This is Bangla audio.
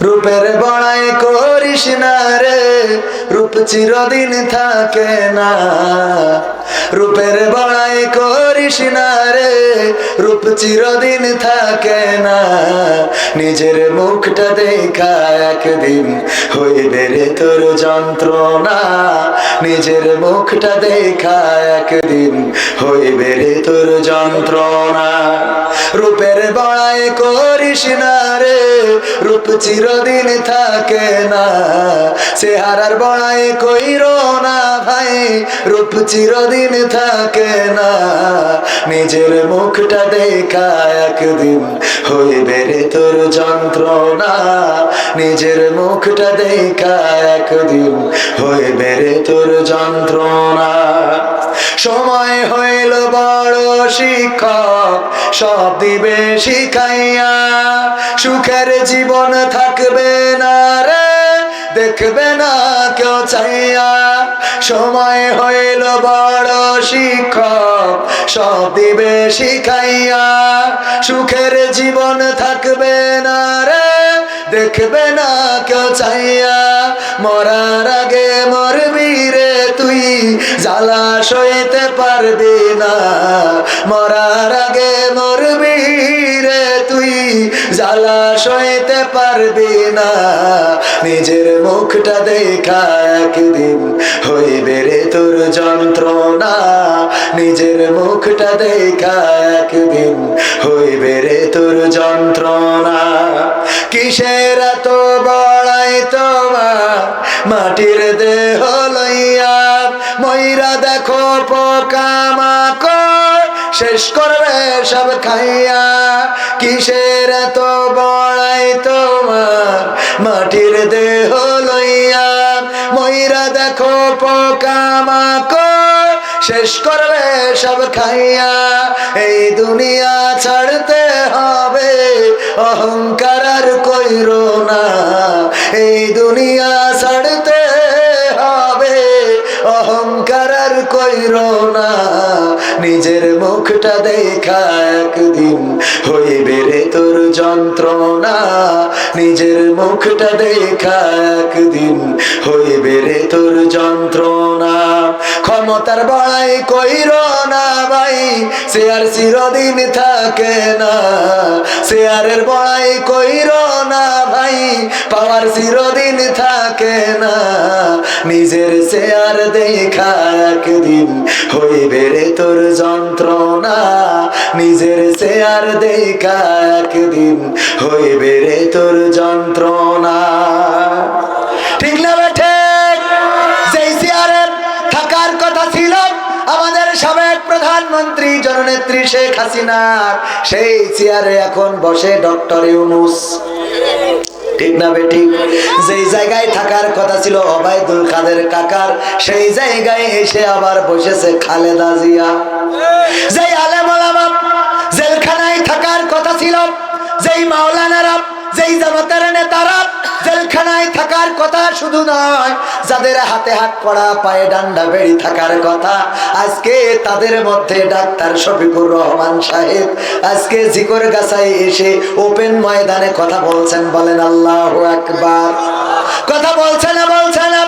রূপের বড়াই করিস না রে, রূপ চিরদিন থাকে না। রূপের বড়াই করিস না রে, রূপ চিরদিন থাকে না। নিজের মুখটা দেখা একদিন হইবে রে তোর যন্ত্রণা। নিজের মুখটা দেখা একদিন হইবে রে তোর যন্ত্রণা। রূপের বড়াই করিস না রে, রূপ চিরদিন থাকে না। চেহারার বড়াই কইরো না ভাই, রূপ চিরদিন থাকে না। নিজের মুখটা দেখা একদিন হইবে রে তোর যন্ত্রণা। নিজের মুখটা দেখা একদিন হইবে রে তোর যন্ত্রণা। সময় হইল বড় শিক্ষক, সব দিবে শিখাইয়া। সুখের জীবন থাকবে না রে, দেখবে না কেউ চাইয়া। সময় হইল বড় শিক্ষক, সব দিবে শিখাইয়া। সুখের জীবন থাকবে না রে, দেখবে না কেউ চাইয়া। মরার আগে মরবি রে তুই, জ্বালা সইতে পারবি না। মরার আগে মরবি রে তুই, জ্বালা সইতে পারবি না। নিজের মুখটা দেখা একদিন হইবে রে তোর যন্ত্রণা। নিজের মুখটা দেখা একদিন হইবে রে তোর যন্ত্রণা। কিসের এত বড়াই তোমার মাটির দেহ লইয়া। ময়রা দেখো পোকামাকড় শেষ করবে সব খাইয়া। কিসের এত বড়াই তোমার মাটির দেহ লইয়া। ময়রা দেখো পোকামাকড় শেষ করবে সব খাইয়া। এই দুনিয়া ছাড়তে হবে, অহংকার আর কইরো না। এই দুনিয়া ছাড়তে হবে, অহংকার আর কইরো না। নিজের মুখটা দেখা একদিন হইবে রে তোর যন্ত্রণা। নিজের মুখটা দেখা একদিন হইবে রে তোর যন্ত্রণা। ক্ষমতার বড়াই কইরো না ভাই, সে আর চিরদিন থাকে না। শেয়ারের বড়াই কইরো না ভাই, পাওয়ার চিরদিন থাকে না। নিজের শেয়ার দেখা একদিন হইবে রে তোর যন্ত্রণা। নিজের শেয়ার দেখা একদিন হইবে রে তোর যন্ত্রণা। ঠিক না বেঠে? যেই চেয়ারের থাকার কথা ছিল আমাদের সাবেক প্রধানমন্ত্রী জননেত্রী শেখ হাসিনা, সেই চেয়ারে এখন বসে ডক্টর ইউনূস। ঠিক না বেঠিক? যেই জায়গায় থাকার কথা ছিল ওবায়দুল কাদের কাকার, সেই জায়গায় এসে আবার বসেছে খালেদা জিয়া। যেই আলেম ওলামা জেলখানায় থাকার কথা ছিল, যেই মাওলানারা, যেই জামাতের নেতারা জেলখানায় থাকার কথা শুধু নয়, যাদের হাতে হাত পড়া পায়ে ডান্ডা বেড়ি থাকার কথা, আজকে তাদের মধ্যে ডাক্তার শফিকুর রহমান সাহেব আজকে জিকরগাছায় এসে ওপেন ময়দানে কথা বলছেন। বলেন আল্লাহু আকবার। কথা বলছেন না? বলছেন না?